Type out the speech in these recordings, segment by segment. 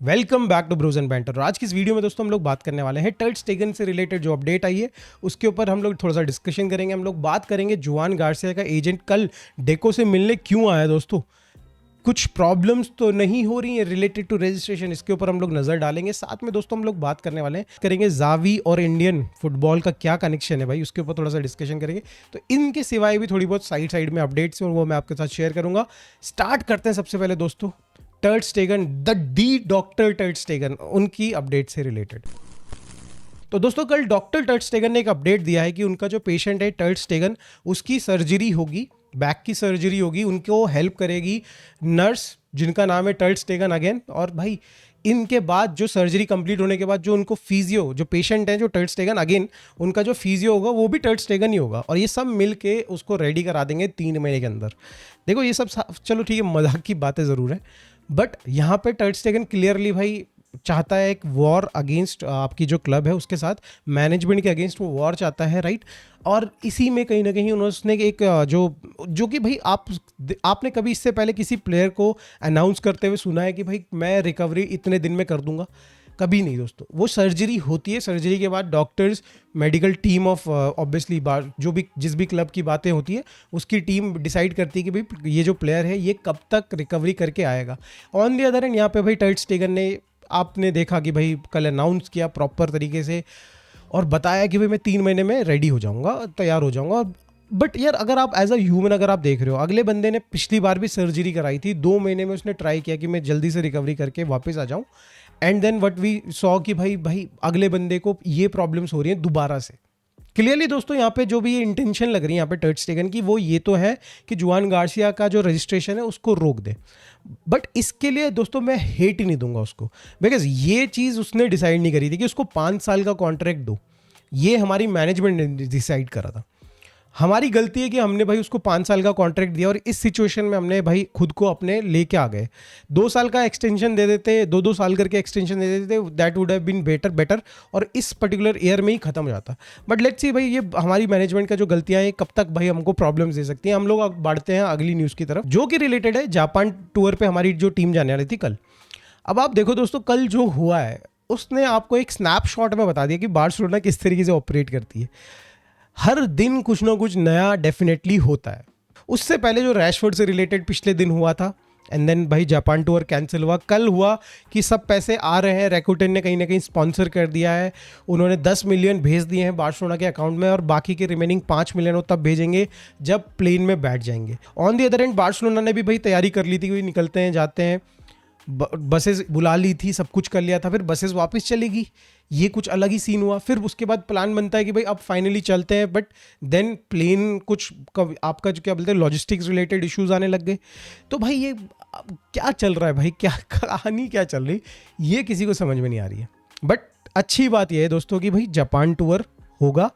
Welcome back to Brews and Banter. आज की इस वीडियो में दोस्तों हम लोग बात करने वाले हैं टर स्टेगन से रिलेटेड जो अपडेट आई है उसके ऊपर हम लोग थोड़ा सा डिस्कशन करेंगे। हम लोग बात करेंगे जुआन गार्सिया का एजेंट कल डेको से मिलने क्यों आया दोस्तों, कुछ प्रॉब्लम्स तो नहीं हो रही है रिलेटेड टू रजिस्ट्रेशन, इसके ऊपर हम लोग नजर डालेंगे। साथ में दोस्तों हम लोग बात करने वाले हैं करेंगे जावी और इंडियन फुटबॉल का क्या कनेक्शन है भाई, उसके ऊपर थोड़ा सा डिस्कशन करेंगे। तो इनके सिवाय भी थोड़ी बहुत साइड साइड में अपडेट्स हैं और वो मैं आपके साथ शेयर करूंगा। स्टार्ट करते हैं सबसे पहले दोस्तों टर स्टेगन, दी डॉक्टर टर स्टेगन, उनकी अपडेट से रिलेटेड। तो दोस्तों कल डॉक्टर टर स्टेगन ने एक अपडेट दिया है कि उनका जो पेशेंट है टर स्टेगन, उसकी सर्जरी होगी, बैक की सर्जरी होगी, उनको हेल्प करेगी नर्स जिनका नाम है टर स्टेगन अगेन। और भाई इनके बाद जो सर्जरी कंप्लीट होने के बाद जो उनको फिजियो, जो पेशेंट है जो टर स्टेगन अगेन, उनका जो फिजियो होगा वो भी टर स्टेगन ही होगा और ये सब मिल के उसको रेडी करा देंगे 3 महीने के अंदर। देखो ये सब चलो ठीक है, मजाक की बातें ज़रूर है, बट यहाँ पे टर स्टेगन क्लियरली भाई चाहता है एक वॉर अगेंस्ट आपकी जो क्लब है उसके साथ, मैनेजमेंट के अगेंस्ट वो वॉर चाहता है, राइट। और इसी में कहीं ना कहीं उन्होंने एक जो कि भाई आपने कभी इससे पहले किसी प्लेयर को अनाउंस करते हुए सुना है कि भाई मैं रिकवरी इतने दिन में कर दूंगा? कभी नहीं दोस्तों। वो सर्जरी होती है, सर्जरी के बाद doctors, medical team of obviously जो भी जिस भी क्लब की बातें होती है उसकी टीम डिसाइड करती है कि भाई ये जो प्लेयर है ये कब तक रिकवरी करके आएगा। ऑन द अदर एंड यहाँ पे भाई टर स्टेगन ने, आपने देखा कि भाई कल अनाउंस किया प्रॉपर तरीके से और बताया कि भाई मैं 3 महीने में रेडी हो जाऊंगा, तैयार हो जाऊंगा। बट यार अगर आप एज अ ह्यूमन अगर आप देख रहे हो, अगले बंदे ने पिछली बार भी सर्जरी कराई थी, 2 महीने में उसने ट्राई किया कि मैं जल्दी से रिकवरी करके वापस आ जाऊं, and then what we saw कि भाई अगले बंदे को ये प्रॉब्लम्स हो रही हैं दोबारा से। क्लियरली दोस्तों यहाँ पे जो भी ये इंटेंशन लग रही है यहाँ पे टर स्टेगन की, वो ये तो है कि जुआन गार्सिया का जो रजिस्ट्रेशन है उसको रोक दे। बट इसके लिए दोस्तों मैं हेट ही नहीं दूंगा उसको, बिकॉज ये चीज़ उसने डिसाइड नहीं करी थी कि उसको 5 साल का कॉन्ट्रैक्ट दो, ये हमारी मैनेजमेंट ने डिसाइड करा था। हमारी गलती है कि हमने भाई उसको 5 साल का कॉन्ट्रैक्ट दिया और इस सिचुएशन में हमने भाई खुद को अपने लेके आ गए। 2 साल का एक्सटेंशन दे देते, 2-2 साल करके एक्सटेंशन दे देते, that would have been better और इस पर्टिकुलर ईयर में ही खत्म हो जाता। बट लेट्स सी भाई ये हमारी मैनेजमेंट का जो गलतियां हैं कब तक भाई हमको प्रॉब्लम्स दे सकती हैं। हम लोग बढ़ते हैं अगली न्यूज़ की तरफ जो कि रिलेटेड है जापान टूर पर हमारी जो टीम जाने वाली थी कल। अब आप देखो दोस्तों कल जो हुआ है उसने आपको एक स्नैपशॉट में बता दिया कि बार्सिलोना किस तरीके से ऑपरेट करती है। हर दिन कुछ ना कुछ नया डेफिनेटली होता है। उससे पहले जो रैशफोर्ड से रिलेटेड पिछले दिन हुआ था, एंड देन भाई जापान टूर कैंसिल हुआ। कल हुआ कि सब पैसे आ रहे हैं, रैकुटेन ने कहीं ना कहीं स्पॉन्सर कर दिया है, उन्होंने 10 मिलियन भेज दिए हैं बार्सिलोना के अकाउंट में और बाकी के रिमेनिंग 5 मिलियन वो तब भेजेंगे जब प्लेन में बैठ जाएंगे। On the other and Barcelona ने भी भाई तैयारी कर ली थी कि निकलते हैं, जाते हैं, बसेस बुला ली थी, सब कुछ कर लिया था, फिर बसेस वापस चलेगी, ये कुछ अलग ही सीन हुआ। फिर उसके बाद प्लान बनता है कि भाई अब फाइनली चलते हैं, बट देन प्लेन कुछ आपका जो क्या बोलते हैं लॉजिस्टिक्स रिलेटेड इश्यूज आने लग गए। तो भाई ये क्या चल रहा है भाई, क्या कहानी क्या चल रही, ये किसी को समझ में नहीं आ रही है। बट अच्छी बात यह है दोस्तों कि भाई जापान टूर होगा,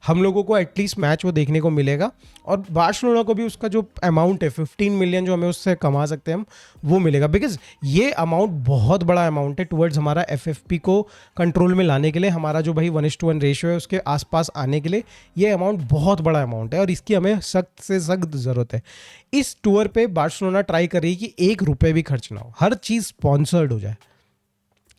हम लोगों को एटलीस्ट मैच वो देखने को मिलेगा और बार्सिलोना को भी उसका जो अमाउंट है 15 मिलियन जो हमें उससे कमा सकते हैं हम, वो मिलेगा। बिकॉज ये अमाउंट बहुत बड़ा अमाउंट है टुवर्ड्स हमारा एफएफपी को कंट्रोल में लाने के लिए, हमारा जो भाई 1:1 रेशियो है उसके आसपास आने के लिए ये अमाउंट बहुत बड़ा अमाउंट है और इसकी हमें सख्त से सख्त ज़रूरत है। इस टूर पर बार्सिलोना ट्राई कर रही है कि 1 रुपये भी खर्च ना हो, हर चीज़ स्पॉन्सर्ड हो जाए,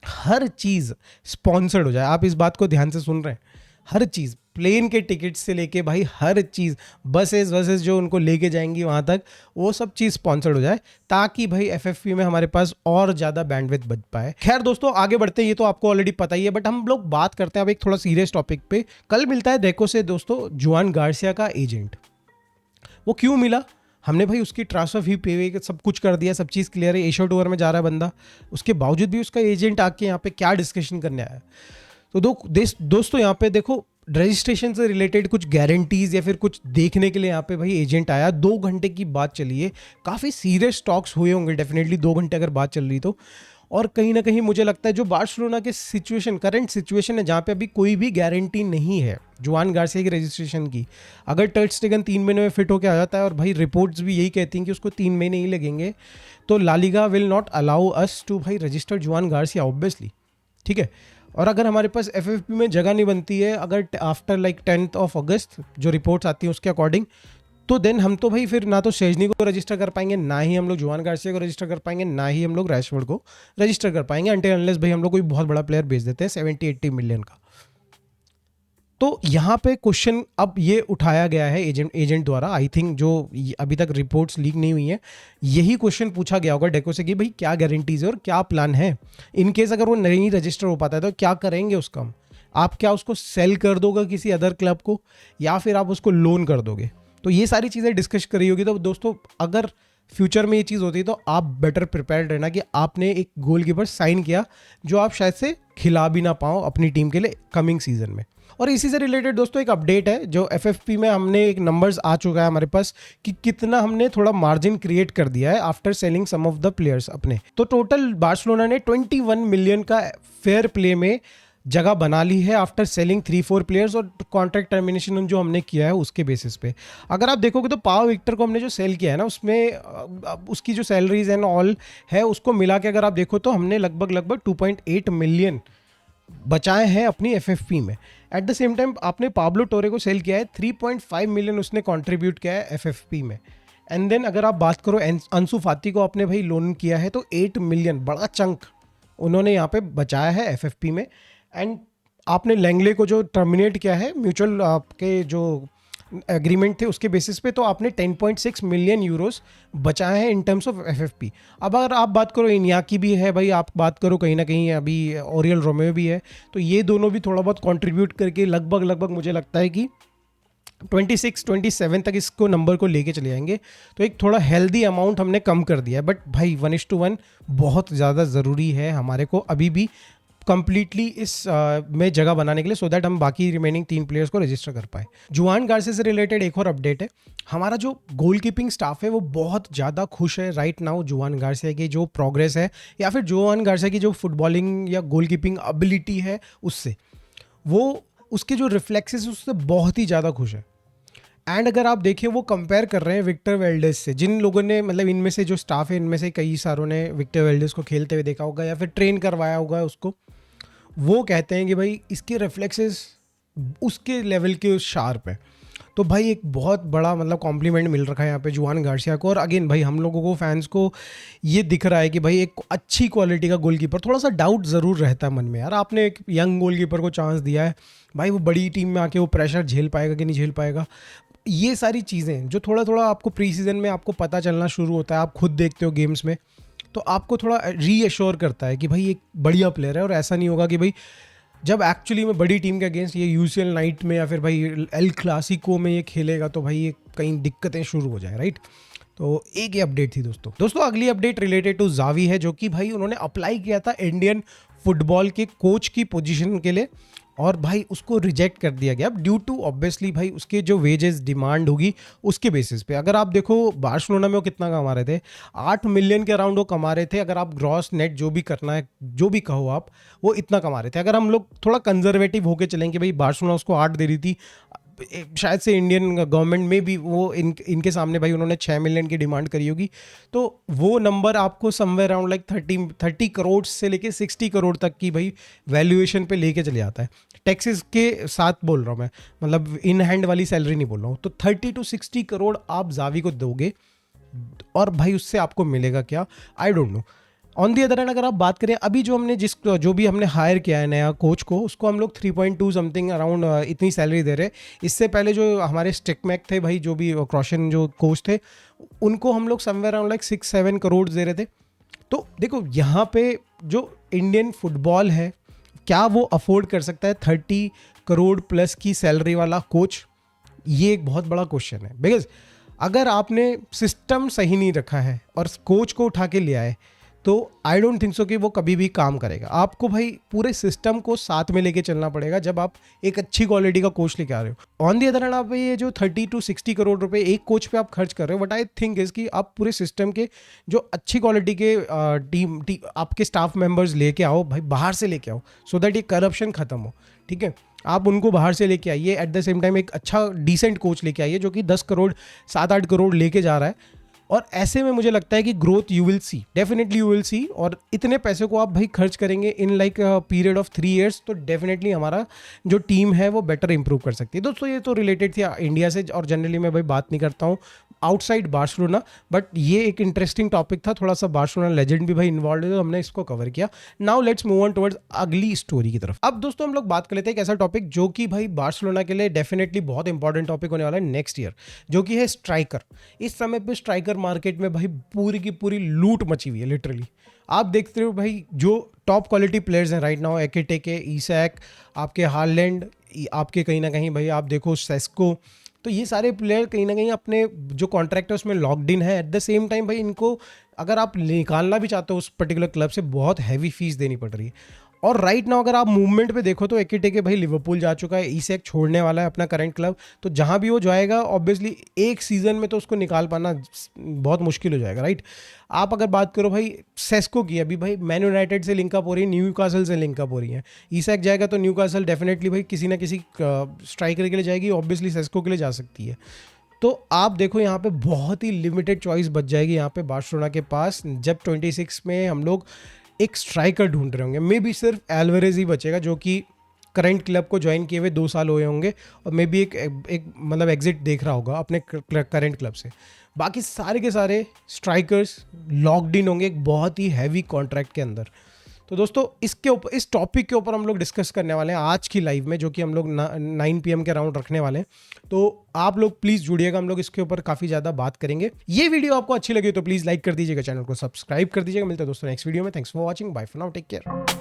हर चीज़ स्पॉन्सर्ड हो जाए। आप इस बात को ध्यान से सुन रहे हैं, हर चीज़, प्लेन के टिकट से लेके भाई हर चीज़, बसेस जो उनको लेके जाएंगी वहाँ तक, वो सब चीज़ स्पॉन्सर्ड हो जाए ताकि भाई एफएफपी में हमारे पास और ज़्यादा बैंडविड्थ बच पाए। खैर दोस्तों आगे बढ़ते हैं, ये तो आपको ऑलरेडी पता ही है, बट हम लोग बात करते हैं अब एक थोड़ा सीरियस टॉपिक पे। कल मिलता है डेको से दोस्तों जुआन गार्सिया का एजेंट। वो क्यों मिला? हमने भाई उसकी ट्रांसफर फी पे सब कुछ कर दिया, सब चीज़ क्लियर है, एशिया टूर में जा रहा है बंदा, उसके बावजूद भी उसका एजेंट आके यहाँ पे क्या डिस्कशन करने आया। तो दोस्तों यहाँ पे देखो रजिस्ट्रेशन से रिलेटेड कुछ गारंटीज या फिर कुछ देखने के लिए यहाँ पे भाई एजेंट आया। 2 घंटे की बात चली है, काफ़ी सीरियस टॉक्स हुए होंगे डेफिनेटली 2 घंटे अगर बात चल रही तो। और कहीं ना कहीं मुझे लगता है जो बार्सिलोना के सिचुएशन, करंट सिचुएशन है जहाँ पे अभी कोई भी गारंटी नहीं है जुआन गार्सिया की रजिस्ट्रेशन की। अगर टर स्टेगन 3 महीने में फिट होकर आ जाता है और भाई रिपोर्ट्स भी यही कहती हैं कि उसको 3 महीने ही लगेंगे, तो La Liga will not allow us to भाई रजिस्टर जुआन गार्सिया ऑब्वियसली, ठीक है। और अगर हमारे पास एफएफपी में जगह नहीं बनती है, अगर after like 10th of August जो रिपोर्ट्स आती हैं उसके अकॉर्डिंग, तो देन हम तो भाई फिर ना तो शेजनी को रजिस्टर कर पाएंगे, ना ही हम लोग जुआन गार्सिया को रजिस्टर कर पाएंगे, ना ही हम लोग रैशफोर्ड को रजिस्टर कर पाएंगे अनटिल अनलेस भाई हम लोग कोई बहुत बड़ा प्लेयर बेच देते हैं 70-80 मिलियन का। तो यहाँ पे क्वेश्चन अब ये उठाया गया है एजेंट द्वारा, आई थिंक जो अभी तक रिपोर्ट्स लीक नहीं हुई हैं, यही क्वेश्चन पूछा गया होगा डेको से कि भाई क्या गारंटीज है और क्या प्लान है इन केस अगर वो नहीं रजिस्टर हो पाता है तो क्या करेंगे उसका हम। आप क्या उसको सेल कर दोगे किसी अदर क्लब को, या फिर आप उसको लोन कर दोगे। तो ये सारी चीज़ें डिस्कस करी होगी। तो दोस्तों अगर फ्यूचर में ये चीज़ होती है तो आप बेटर प्रिपेयर्ड रहना कि आपने एक गोलकीपर साइन किया जो आप शायद से खिला भी ना पाओ अपनी टीम के लिए कमिंग सीजन में। और इसी से रिलेटेड दोस्तों एक अपडेट है, जो एफएफपी में हमने एक नंबर्स आ चुका है हमारे पास कि कितना हमने थोड़ा मार्जिन क्रिएट कर दिया है after selling some of the players अपने। तो टोटल बार्सिलोना ने 21 मिलियन का फेयर प्ले में जगह बना ली है आफ्टर सेलिंग 3-4 प्लेयर्स और कॉन्ट्रैक्ट टर्मिनेशन जो हमने किया है उसके बेसिस पे। अगर आप देखोगे तो पाओ विक्टर को हमने जो सेल किया है ना उसमें उसकी जो सैलरीज एंड ऑल है उसको मिला के अगर आप देखो तो हमने लगभग 2.8 मिलियन बचाए हैं अपनी एफएफपी में। एट द सेम टाइम आपने पाब्लो टोरे को सेल किया है, 3.5 मिलियन उसने कंट्रीब्यूट किया है एफएफपी में। एंड देन अगर आप बात करो अंसु फाती को आपने भाई लोन किया है तो 8 मिलियन बड़ा चंक उन्होंने यहाँ पे बचाया है एफएफपी में। एंड आपने लैंगले को जो टर्मिनेट किया है म्यूचुअल आपके जो एग्रीमेंट थे उसके बेसिस पे, तो आपने 10.6 मिलियन यूरोस बचाए हैं इन टर्म्स ऑफ एफएफपी। अब अगर आप बात करो इनियाकी भी है भाई, आप बात करो कहीं ना कहीं अभी ओरियल रोमेओ भी है, तो ये दोनों भी थोड़ा बहुत कंट्रीब्यूट करके लगभग मुझे लगता है कि 26-27 तक इसको नंबर को लेके चले जाएंगे। तो एक थोड़ा हेल्दी अमाउंट हमने कम कर दिया है, बट भाई 1:1 बहुत ज़्यादा ज़रूरी है हमारे को अभी भी कंप्लीटली इस में जगह बनाने के लिए, सो दैट हम बाकी रिमेनिंग 3 प्लेयर्स को रजिस्टर कर पाए। जुआन गार्सिया से रिलेटेड एक और अपडेट है, हमारा जो गोल कीपिंग स्टाफ है वो बहुत ज़्यादा खुश है राइट नाउ जुआन गार्सिया की जो प्रोग्रेस है या फिर जुआन गार्सिया की जो फुटबॉलिंग या गोल कीपिंग एबिलिटी है उससे, वो उसके जो रिफ्लेक्सेस उससे बहुत ही ज़्यादा खुश है। एंड अगर आप देखें वो कंपेयर कर रहे हैं विक्टर वेल्डेस से, जिन लोगों ने मतलब इनमें से जो स्टाफ है इनमें से कई सारों ने विक्टर वेल्डेस को खेलते हुए देखा होगा या फिर ट्रेन करवाया होगा उसको, वो कहते हैं कि भाई इसके रिफ्लेक्सेस उसके लेवल के शार्प है। तो भाई एक बहुत बड़ा मतलब कॉम्प्लीमेंट मिल रखा है यहाँ पे जुआन गार्सिया को। और अगेन भाई हम लोगों को फैंस को ये दिख रहा है कि भाई एक अच्छी क्वालिटी का गोलकीपर, थोड़ा सा डाउट ज़रूर रहता है मन में यार, आपने एक यंग गोलकीपर को चांस दिया है भाई, वो बड़ी टीम में आके वो प्रेशर झेल पाएगा कि नहीं झेल पाएगा। ये सारी चीज़ें जो थोड़ा आपको प्री सीजन में आपको पता चलना शुरू होता है, आप खुद देखते हो गेम्स में, तो आपको थोड़ा रीअश्योर करता है कि भाई एक बढ़िया प्लेयर है। और ऐसा नहीं होगा कि भाई जब एक्चुअली में बड़ी टीम के अगेंस्ट ये यूसीएल नाइट में या फिर भाई एल क्लासिको में ये खेलेगा तो भाई ये कहीं दिक्कतें शुरू हो जाए, राइट। तो एक ये अपडेट थी दोस्तों अगली अपडेट रिलेटेड टू जावी है, जो कि भाई उन्होंने अप्लाई किया था इंडियन फुटबॉल के कोच की पोजीशन के लिए और भाई उसको रिजेक्ट कर दिया गया ड्यू टू ऑब्वियसली भाई उसके जो वेजेस डिमांड होगी उसके बेसिस पे। अगर आप देखो बार्सिलोना में वो कितना कमा रहे थे, 8 मिलियन के अराउंड वो कमा रहे थे। अगर आप ग्रॉस नेट जो भी करना है जो भी कहो आप, वो इतना कमा रहे थे। अगर हम लोग थोड़ा कंजर्वेटिव होके चलेंगे, भाई बार्सिलोना उसको 8 दे रही थी, शायद से इंडियन गवर्नमेंट में भी वो इनके सामने भाई उन्होंने 6 मिलियन की डिमांड करी होगी, तो वो नंबर आपको समवेयर अराउंड लाइक 30 करोड़ से लेके 60 करोड़ तक की भाई वैल्यूएशन पे लेके चले जाता है। टैक्सेस के साथ बोल रहा हूँ मैं, मतलब इन हैंड वाली सैलरी नहीं बोल रहा हूँ। तो 30 to 60 करोड़ आप जावी को दोगे और भाई उससे आपको मिलेगा क्या, I don't know. On the other hand अगर आप बात करें अभी जो भी हमने हायर किया है नया कोच को, उसको हम लोग 3.2 समथिंग अराउंड इतनी सैलरी दे रहे। इससे पहले जो हमारे स्टिकमैक थे भाई, जो भी क्रॉशन जो कोच थे, उनको हम लोग समवेयर अराउंड लाइक 6-7 करोड़ दे रहे थे। तो देखो यहाँ पे जो इंडियन फुटबॉल है, क्या वो अफोर्ड कर सकता है 30 करोड़ प्लस की सैलरी वाला कोच? ये एक बहुत बड़ा क्वेश्चन है। बिकॉज अगर आपने सिस्टम सही नहीं रखा है और कोच को उठा के ले आए तो आई डोंट थिंक सो कि वो कभी भी काम करेगा। आपको भाई पूरे सिस्टम को साथ में लेके चलना पड़ेगा जब आप एक अच्छी क्वालिटी का कोच लेके आ रहे हो। ऑन दी अदर हैंड आप ये जो 30 to 60 करोड़ रुपए एक कोच पे आप खर्च कर रहे हो, बट आई थिंक इज कि आप पूरे सिस्टम के जो अच्छी क्वालिटी के टीम आपके स्टाफ मेंबर्स लेके आओ भाई, बाहर से लेके आओ, सो दैट ये करप्शन खत्म हो। ठीक है, आप उनको बाहर से लेके आइए, एट द सेम टाइम एक अच्छा डिसेंट कोच लेके आइए जो कि 10 करोड़ 7-8 करोड़ लेके जा रहा है। और ऐसे में मुझे लगता है कि growth you will see, definitely you will see. और इतने पैसे को आप भाई खर्च करेंगे in like period of 3 years, तो डेफिनेटली हमारा जो टीम है वो बेटर इंप्रूव कर सकती है। दोस्तों ये तो रिलेटेड थी इंडिया से, और जनरली मैं भाई बात नहीं करता हूँ आउटसाइड बार्सिलोना, बट ये एक इंटरेस्टिंग टॉपिक था, थोड़ा सा बार्सिलोना लेजेंड भी भाई इन्वॉल्व है, तो हमने इसको कवर किया। Now let's move on towards अगली स्टोरी की तरफ। अब दोस्तों हम लोग बात कर लेते हैं एक ऐसा टॉपिक जो कि भाई बार्सिलोना के लिए डेफिनेटली बहुत इंपॉर्टेंट टॉपिक होने वाला है नेक्स्ट ईयर, जो कि है स्ट्राइकर। इस समय पे स्ट्राइकर मार्केट में भाई पूरी की पूरी लूट मची हुई है लिटरली। आप देखते हो भाई जो टॉप क्वालिटी प्लेयर्स हैं राइट नाउ, एकेटेके, ईसैक, आपके हार्लैंड, आपके कहीं ना कहीं भाई आप देखो सेस्को, तो ये सारे प्लेयर कहीं ना कहीं अपने जो कॉन्ट्रैक्ट है उसमें लॉक्ड इन है। एट द सेम टाइम भाई इनको अगर आप निकालना भी चाहते हो उस पर्टिकुलर क्लब से, बहुत हैवी फीस देनी पड़ रही है। और राइट नाउ अगर आप मूवमेंट पे देखो तो एकेटेके भाई लिवरपूल जा चुका है, ईसैक छोड़ने वाला है अपना करंट क्लब, तो जहाँ भी वो जाएगा ऑब्वियसली एक सीज़न में तो उसको निकाल पाना बहुत मुश्किल हो जाएगा, राइट। आप अगर बात करो भाई सेस्को की, अभी भाई मैन यूनाइटेड से लिंकअप हो रही है, न्यूकासल से लिंकअप हो रही है। ईसैक जाएगा तो न्यूकासल डेफिनेटली भाई किसी ना किसी स्ट्राइकर के लिए जाएगी, ऑब्वियसली सेस्को के लिए जा सकती है। तो आप देखो यहाँ पे बहुत ही लिमिटेड चॉइस बच जाएगी यहाँ पे बार्सिलोना के पास, जब 26 में हम लोग एक स्ट्राइकर ढूंढ रहे होंगे। मे बी सिर्फ एल्वारेज ही बचेगा जो कि करंट क्लब को ज्वाइन किए हुए 2 साल हुए होंगे, और मे बी एक मतलब एग्जिट देख रहा होगा अपने करंट क्लब से। बाकी सारे के सारे स्ट्राइकर्स लॉक्ड इन होंगे एक बहुत ही हैवी कॉन्ट्रैक्ट के अंदर। तो दोस्तों इसके ऊपर, इस टॉपिक के ऊपर हम लोग डिस्कस करने वाले हैं आज की लाइव में, जो कि हम लोग 9 PM के अराउंड रखने वाले हैं। तो आप लोग प्लीज़ जुड़िएगा, हम लोग इसके ऊपर काफ़ी ज़्यादा बात करेंगे। ये वीडियो आपको अच्छी लगी तो प्लीज़ लाइक कर दीजिएगा, चैनल को सब्सक्राइब कर दीजिएगा। मिलते हैं दोस्तों नेक्स्ट वीडियो में। Thanks for watching, bye for now, take care.